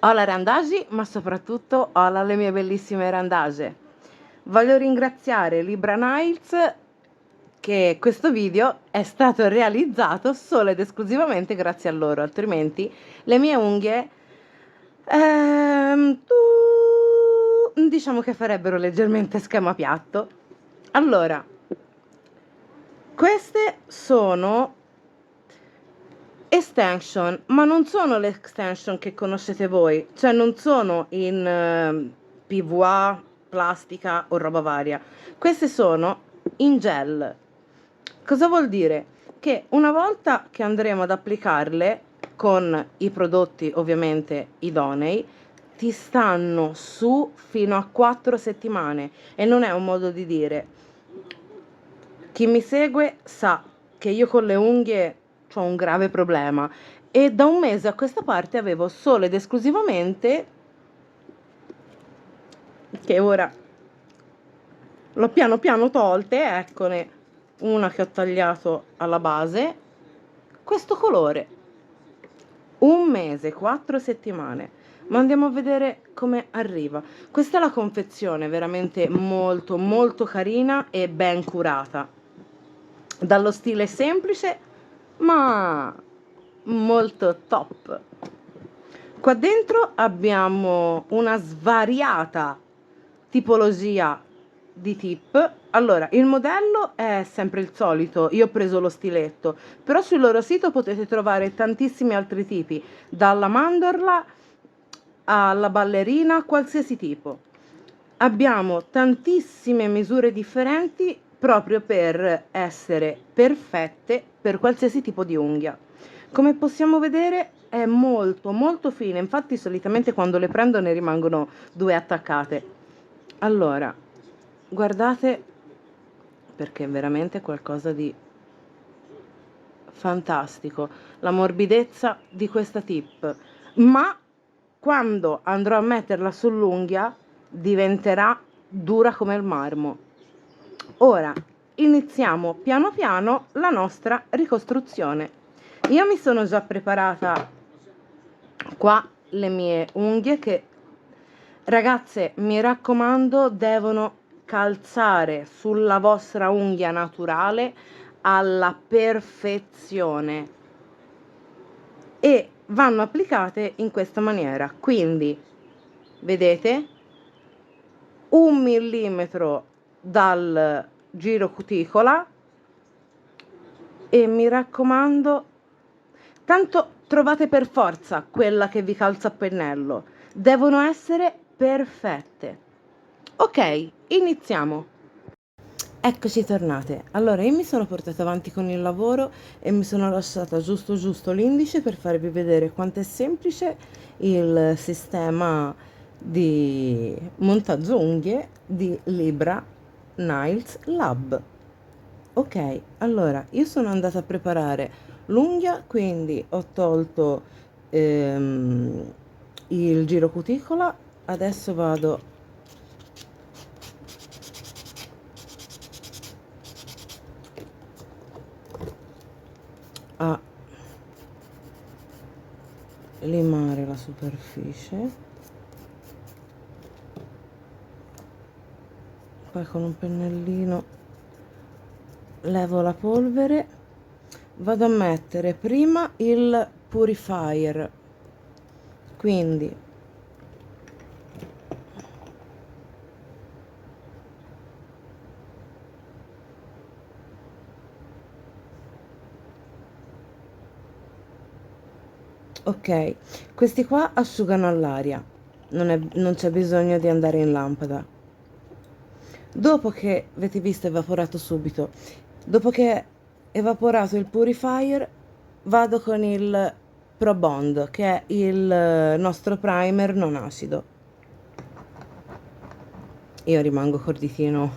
Hola Randagi, ma soprattutto hola le mie bellissime randage. Voglio ringraziare Libra Niles che questo video è stato realizzato solo ed esclusivamente grazie a loro, altrimenti le mie unghie diciamo che farebbero leggermente schemapiatto. Allora, queste sono extension, ma non sono le extension che conoscete voi, cioè non sono in PVA, plastica o roba varia. Queste sono in gel. Cosa vuol dire? Che una volta che andremo ad applicarle con i prodotti ovviamente idonei, ti stanno su fino a 4 settimane e non è un modo di dire. Chi mi segue sa che io con le unghie ho un grave problema e da un mese a questa parte avevo solo ed esclusivamente, che ora l'ho piano piano tolte, eccone una che ho tagliato alla base, questo colore. Un mese, 4 settimane. Ma andiamo a vedere come arriva. Questa è la confezione, veramente molto molto carina e ben curata. Dallo stile semplice ma molto top. Qua dentro abbiamo una svariata tipologia di tip. Allora, il modello è sempre il solito, io ho preso lo stiletto, però sul loro sito potete trovare tantissimi altri tipi, dalla mandorla alla ballerina, qualsiasi tipo. Abbiamo tantissime misure differenti proprio per essere perfette per qualsiasi tipo di unghia. Come possiamo vedere è molto molto fine, infatti solitamente quando le prendo ne rimangono due attaccate. Allora, guardate perché è veramente qualcosa di fantastico, la morbidezza di questa tip, ma quando andrò a metterla sull'unghia diventerà dura come il marmo. Ora iniziamo piano piano la nostra ricostruzione. Io mi sono già preparata qua le mie unghie che, ragazze, mi raccomando, devono calzare sulla vostra unghia naturale alla perfezione e vanno applicate in questa maniera. Quindi vedete, 1 millimetro dal giro cuticola e mi raccomando, tanto trovate per forza quella che vi calza a pennello, devono essere perfette. Ok, iniziamo. Eccoci tornate. Allora, io mi sono portata avanti con il lavoro e mi sono lasciata giusto l'indice per farvi vedere quanto è semplice il sistema di montaggio unghie di Libra Niles Lab. Ok, allora, io sono andata a preparare l'unghia, quindi ho tolto il giro cuticola, adesso vado a limare la superficie, poi con un pennellino levo la polvere, vado a mettere prima il purifier, quindi ok, questi qua asciugano all'aria, non c'è bisogno di andare in lampada. Dopo che avete visto evaporato subito, dopo che è evaporato il purifier, vado con il Pro Bond, che è il nostro primer non acido. Io rimango col ditino.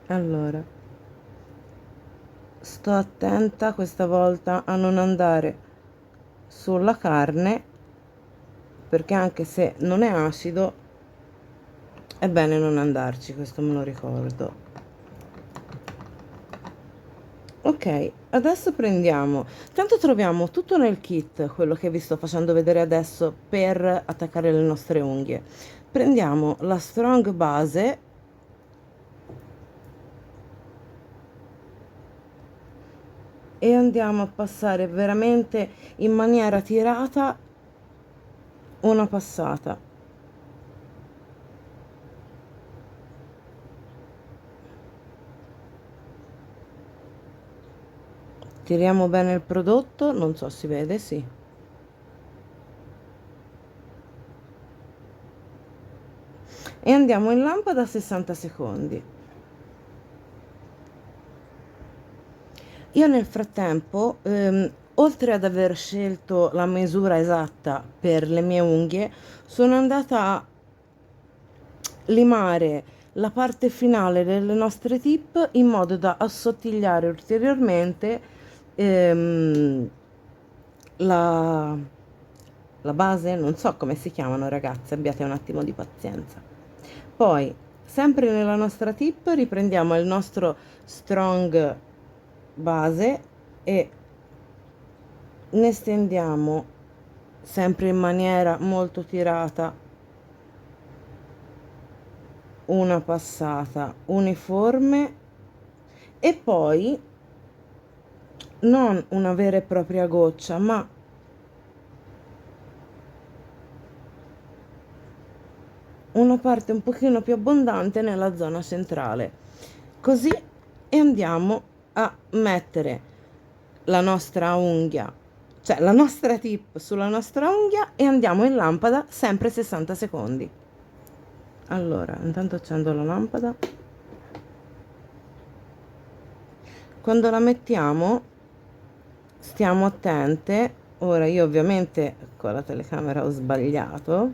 Allora, sto attenta questa volta a non andare sulla carne, perché anche se non è acido è bene non andarci, questo me lo ricordo. Ok, adesso prendiamo, tanto troviamo tutto nel kit, quello che vi sto facendo vedere adesso per attaccare le nostre unghie. Prendiamo la strong base e andiamo a passare veramente in maniera tirata una passata. Tiriamo bene il prodotto, non so, si vede, sì. E andiamo in lampada a 60 secondi. Io nel frattempo, oltre ad aver scelto la misura esatta per le mie unghie, sono andata a limare la parte finale delle nostre tip in modo da assottigliare ulteriormente ehm, la, la base, non so come si chiamano ragazze, abbiate un attimo di pazienza. Poi, sempre nella nostra tip, riprendiamo il nostro strong base e ne stendiamo sempre in maniera molto tirata una passata uniforme e poi non una vera e propria goccia, ma una parte un pochino più abbondante nella zona centrale. Così e andiamo a mettere la nostra unghia, cioè la nostra tip sulla nostra unghia e andiamo in lampada sempre 60 secondi. Allora, intanto accendo la lampada. Quando la mettiamo, stiamo attente. Ora io ovviamente con la telecamera ho sbagliato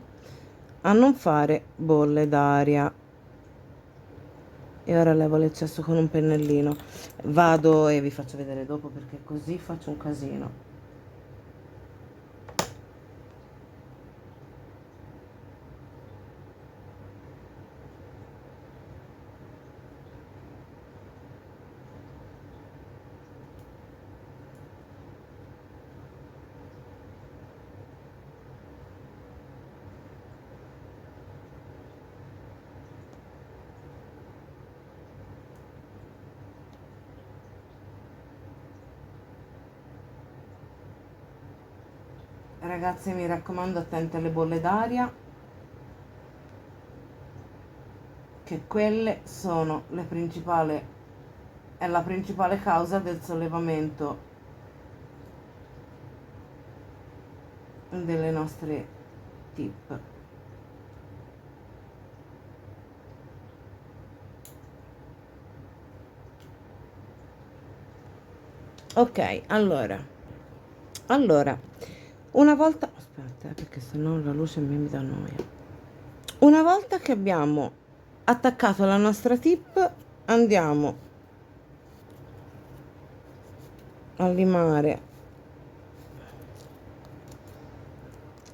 a non fare bolle d'aria. E ora levo l'eccesso con un pennellino. Vado e vi faccio vedere dopo perché così faccio un casino. Ragazzi, mi raccomando, attente alle bolle d'aria, che quelle sono le principali, è la principale causa del sollevamento delle nostre tip. Ok, allora, una volta, aspetta, perché sennò la luce mi dà noia. Una volta che abbiamo attaccato la nostra tip, andiamo a limare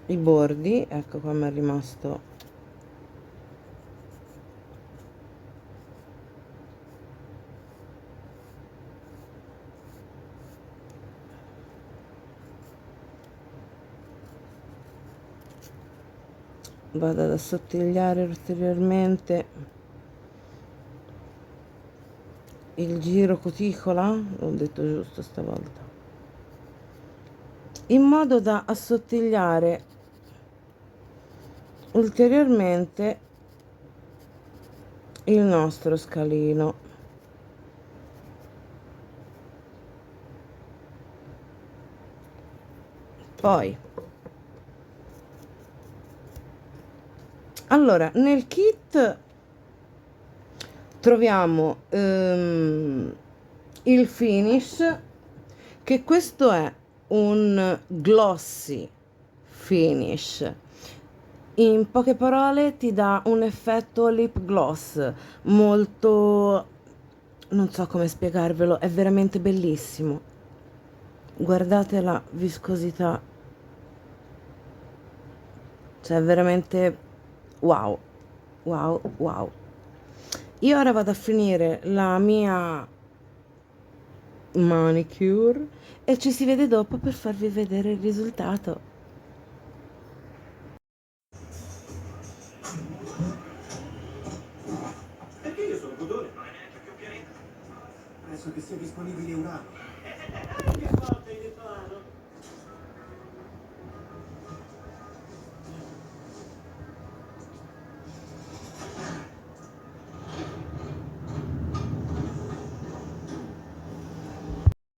i bordi. Ecco qua mi è rimasto vado ad assottigliare ulteriormente il giro cuticola, l'ho detto giusto stavolta, in modo da assottigliare ulteriormente il nostro scalino. Poi allora nel kit troviamo il finish, che questo è un glossy finish. In poche parole ti dà un effetto lip gloss molto, non so come spiegarvelo, è veramente bellissimo. Guardate la viscosità, cioè veramente wow, wow, wow. Io ora vado a finire la mia manicure e ci si vede dopo per farvi vedere il risultato. Perché io sono Godone? Non è neanche più un pianeta. Penso che sia disponibile Urano.